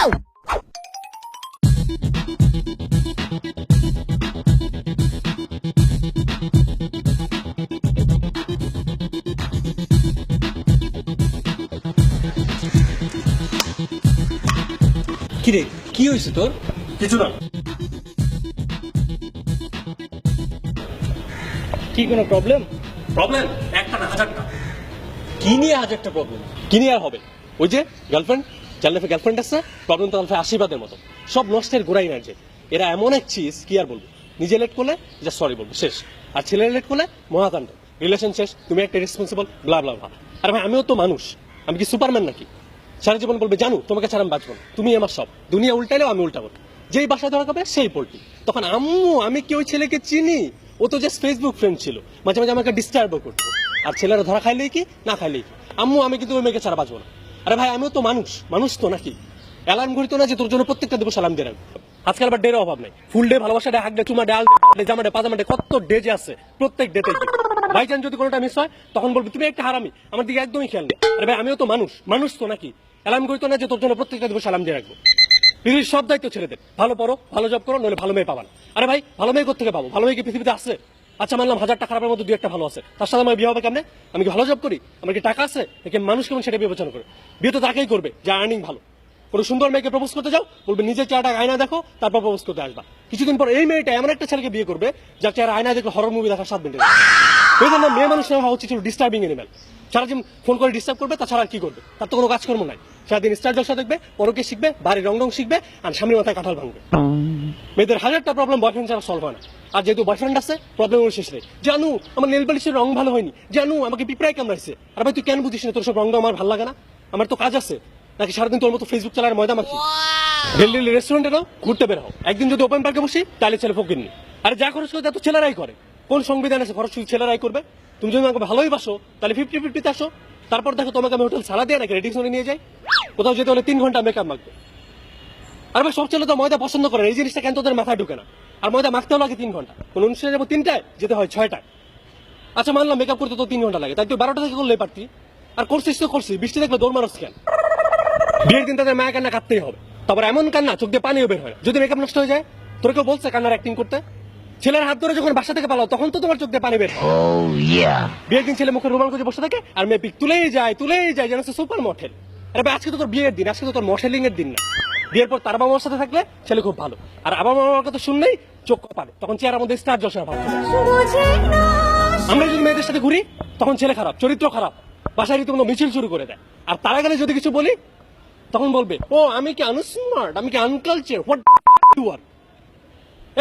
কিরে কি হয়েছে তোর? কিছু না। কি কোনো প্রবলেম? প্রবলেম একটা না হাজারটা। কি নিয়ে হাজারটা প্রবলেম? কি নিয়ে আর হবে? ওই যে গার্লফ্রেন্ড, যার লাইফে গার্লফ্রেন্ড আছে, প্রবলেম তো লাইফে আশীর্বাদের মতো। সব নষ্টের গোড়াই এনার্জি। এরা এমন এক চিজ, কি আর বলবো। নিজে লেট করলে যা সরি বলবো, শেষ। আর ছেলে লেট করলে মহাকাণ্ড, রিলেশন শেষ, তুমি একটা রেসপন্সিবল, ব্লা ব্লা ব্লা। আরে ভাই আমিও তো মানুষ, আমি কি সুপারম্যান নাকি? সারা জীবন বলবে জানো তোমাকে ছাড়া আমি বাঁচবো না, তুমি আমার সব। দুনিয়া উল্টাইলেও আমি উল্টাবো। যেই বাসায় ধরা খাবে সেই পোল্ট্রি। তখন আম্মু আমি কি ওই ছেলেকে চিনি? ও তো জাস্ট ফেসবুক ফ্রেন্ড ছিল, মাঝে মাঝে আমাকে ডিস্টার্বও করতো। আর ছেলেরা ধরা খাইলেই কি না খাইলেই কি, আম্মু আমি কিন্তু ওই মেয়েকে ছাড়া বাঁচবো না। আরে ভাই আমিও তো মানুষ, মানুষ তো নাকি? অ্যালার্ম ঘুরিত না যে তোর জন্য প্রত্যেকটা দিবস অ্যালার্ম দিয়ে রাখবো। আজকাল আবার ডের অভাব নেই, ফুল ডে, ভালোবাসা ডে, হাক ডে, চুমা ডে, আল ডে, জামা ডে, পাজামা ডে, কত ডে যে আছে, প্রত্যেক ডেতে ভাই চান যদি কোনোটা মিস হয় তখন বলবি তুমি একটা হারামি, আমার দিকে একদমই খেয়াল নেই। আরে ভাই আমিও তো মানুষ, মানুষ তো নাকি? অ্যালার্ম ঘুরিত না যে তোর জন্য প্রত্যেকটা দিবস অ্যালার্ম দিয়ে রাখবো। পৃথিবীর সব দায়িত্ব ছেলেদের, ভালো পড়ো, ভালো জব করো, নইলে ভালো মেয়ে পাবা না। আরে ভাই ভালো মেয়ে কোথেকে পাবো? ভালো মেয়ে কি পৃথিবীতে আছে? আচ্ছা মানলাম হাজারটা খারাপের মধ্যে দুই একটা ভালো আছে, তার সাথে আমার বিয়ে হবে কেমনে? আমি কি ভালো জব করি? আমার কি টাকা আছে? নাকি মানুষ কেমন সেটা বিবেচনা করে? বিয়ে তো তাকেই করবে যা আর্নিং ভালো। কোনো সুন্দর মেয়েকে প্রপোজ করতে যাও, বলবে নিজের চেহারাটা আয়না দেখো, তারপর প্রপোজ করতে আসবা। কিছুদিন পর এই মেয়েটা এমন একটা ছেলেকে বিয়ে করবে যার চেহারা আয়না দেখলে হরর মুভি দেখার 7 মিনিট। এই জন্য মেয়ে মানুষ না হওয়া উচিত ছিল ডিস্টার্বিং এনিম্যাল। সারাদিন ফোন করে ডিস্টার্ব করবে, তাছাড়া আর কি করবে? তার তো কোনো কাজকর্ম নাই। সারাদিন স্টার জলসা দেখবে, পরকে শিখবে, বাড়ির রং শিখবে, আর সামনের মাথায় কাঁঠাল ভাঙবে। মেয়েদের হাজারটা প্রবলেম বয়ফ্রেন্ড ছাড়া সলভ হয় না। আর যেহেতু বয়ফ্রেন্ড আছে, প্রবলেম শেষ নেই। জানু আমার নেল পালিশের রং ভালো হয়নি, জানু আমাকে পিঁপড়ায় কামড়াইছে। আর ভাই তুই কেন বুঝিস না তোর সব রঙটা আমার ভালো লাগে না? আমার তো কাজ আছে, নাকি সারাদিন তোর মতো ফেসবুক চালার ময়দা মাখি? দিল্লি রেস্টুরেন্টে নাও, ঘুরতে বের হও। একদিন যদি ওপেন পার্কে বসি তাহলে ছেলে ফকির নি। আরে যা খরচ করে তা তো ছেলেরাই করে। কোন সংবিধান আছে খরচ শুধু ছেলেরাই করবে? তুমি যদি আমাকে ভালোই বাসো তাহলে 50-50 আসো। তারপর দেখো তোমাকে আমি হোটেল ছাড়া দিয়ে নাকি রেডিং সঙ্গে নিয়ে যাই। কোথাও যেতে হলে 3 ঘন্টা মেকআপ মাখবে। আর ভাই সব ছেলে তো ময়দা পছন্দ করে, এই জিনিসটা কেন তোদের মাথায় ঢুকে না? আর ময়দা মাখতেও লাগে 3 ঘন্টা, কোন অনুষ্ঠানে যাবো 3টায়, যেতে হয় 6টায়। আচ্ছা মানলাম মেকআপ করতে তো 3 ঘন্টা লাগে, তাই তুই 12টা থেকে করলেই পারতি। আর করছিস তো করছিস, বৃষ্টি দেখলে দৌড় মানুষ কেন? বিয়ের দিন তাদের মায়া কান্না কাঁদতেই হবে, তারপর এমন কান্না চোখ দিয়ে পানিও বের হয়। যদি মেকআপ নষ্ট হয়ে যায়, তোর কেউ বলছে কান্নার অ্যাক্টিং করতে? ছেলের হাত ধরে যখন বাসা থেকে পালাও তখন তো তোমার চোখ দিয়ে পানি বের হয়। বিয়ের দিন ছেলে মুখে রুমাল করে বসে থাকে আর মেয়ে পিক তুলেই যায় যেন সুপার মডেল। আরে ভাই আজকে তো তোর বিয়ের দিন, আজকে তো তোর মডেলিং এর দিন না। বিয়ের পর তার বাবা মার সাথে থাকলে ছেলে খুব ভালো, আর আবার মামার কথা শুনলেই চোখ কপালে, তখন চেহারার মধ্যে স্টার জলসা ভাব। আমরা যদি মেয়েদের সাথে ঘুরি তখন ছেলে খারাপ, চরিত্র খারাপ, বাসায় রীতিমতো মিছিল শুরু করে দেয়। আর তারা গেলে যদি কিছু বলি তখন বলবে ও আমি কি আনস্মার্ট, আমি কি unculture, what you are.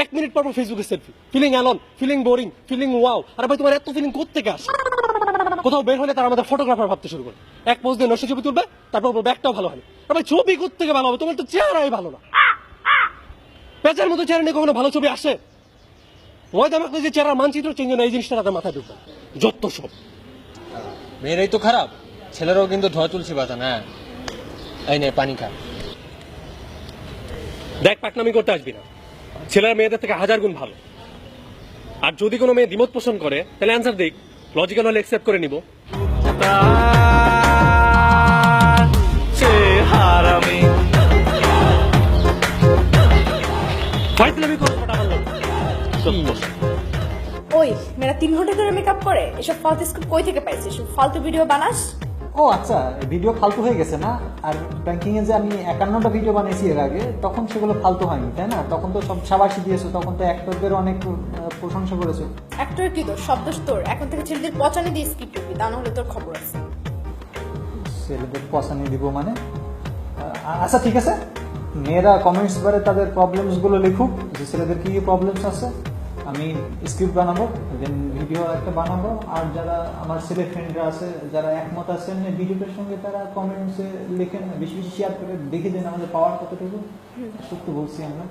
1 minute পর ফেসবুকে selfie, feeling alone, feeling boring, feeling wow. আর ভাই তোমার এত ফিলিং কোত্থেকে আসে? কোথাও বের হলে তারা আমাদের ফটোগ্রাফার ভাবতে শুরু করে, এক পোজ দিয়ে নষ্ট ছবি তুলবে, তারপর বলবে একটাও ভালো হয়নি। আর ভাই ছবি কোত্থেকে ভালো হবে? তোমার তো চেহারাই ভালো না। পেঁচার মতো চেহারা নিয়ে কখনো ভালো ছবি আসে? ময়দা মাখলে যে চেহারার মানচিত্র চেঞ্জ হয় না, এই জিনিসটা তাদের মাথায় ঢুকবে যত সব। মেয়েরাই তো খারাপ, ছেলেরাও কিন্তু ধোয়া তুলসী পাতা না। এই নে পানি খা। দেখ পাকনামি করতে আসবি না, ছেলেরা মেয়েদের থেকে 1000 গুণ ভালো। আর যদি কোনো মেয়ে দ্বিমত পোষণ করে তাহলে অ্যান্সার দিক, লজিক্যাল হলে অ্যাকসেপ্ট করে নিব। ওই মেয়েরা 3 ঘন্টা ধরে মেকআপ করে, এসব ফালতু স্কুপ কই থেকে পাইছিস? এসব ফালতু ভিডিও বানাস? ও আচ্ছা, ভিডিও ফালতু হয়ে গেছে না? আর ব্যাংকিং এ যে আমি 51টা ভিডিও বানিয়েছি এর আগে, তখন সেগুলো ফালতু হয়নি, তাই না? তখন তো সব সাবাসি দিয়েছো, তখন তো অ্যাক্টরদের অনেক প্রশংসা করেছো। অ্যাক্টর কি তোর শব্দ তোর? এখন থেকে ছেলেদের পচানি দিয়ে স্কিপ করবি, তা না হলে তোর খবর আছে। ছেলেদের পছানি দিব মানে? আচ্ছা ঠিক আছে, মেয়েরা কমেন্টস বারে তাদের প্রবলেমস গুলো লিখুক, যে ছেলেদের কি কি প্রবলেমস আছে। আমি স্ক্রিপ্ট বানাবো, দেন ভিডিও একটা বানাবো। আর যারা আমার ছেলে ফ্রেন্ডরা আছে, যারা একমত আছেন ভিডিওটার সঙ্গে, তারা কমেন্টসে লিখেন, বেশি বেশি শেয়ার করে দেখে দেন আমাদের পাওয়ার কতটুকু। সত্য বলছি আমরা।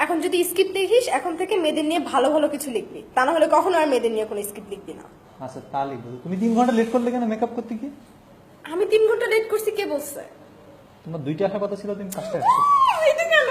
এখন যদি স্ক্রিপ্ট লিখিস, এখন থেকে মেয়েদের নিয়ে ভালো ভালো কিছু লিখবি, তা না হলে কখনো আর মেয়েদের নিয়ে কোনো স্ক্রিপ্ট লিখবি না। আচ্ছা তা লিখবো। তুমি 3 ঘন্টা লেট করলে কেন মেকআপ করতে গিয়ে? আমি 3 ঘন্টা লেট করছি, কে বলছে? তোমার 2টা আসার কথা ছিল, তুমি 5টা আসছো। এটা কেন?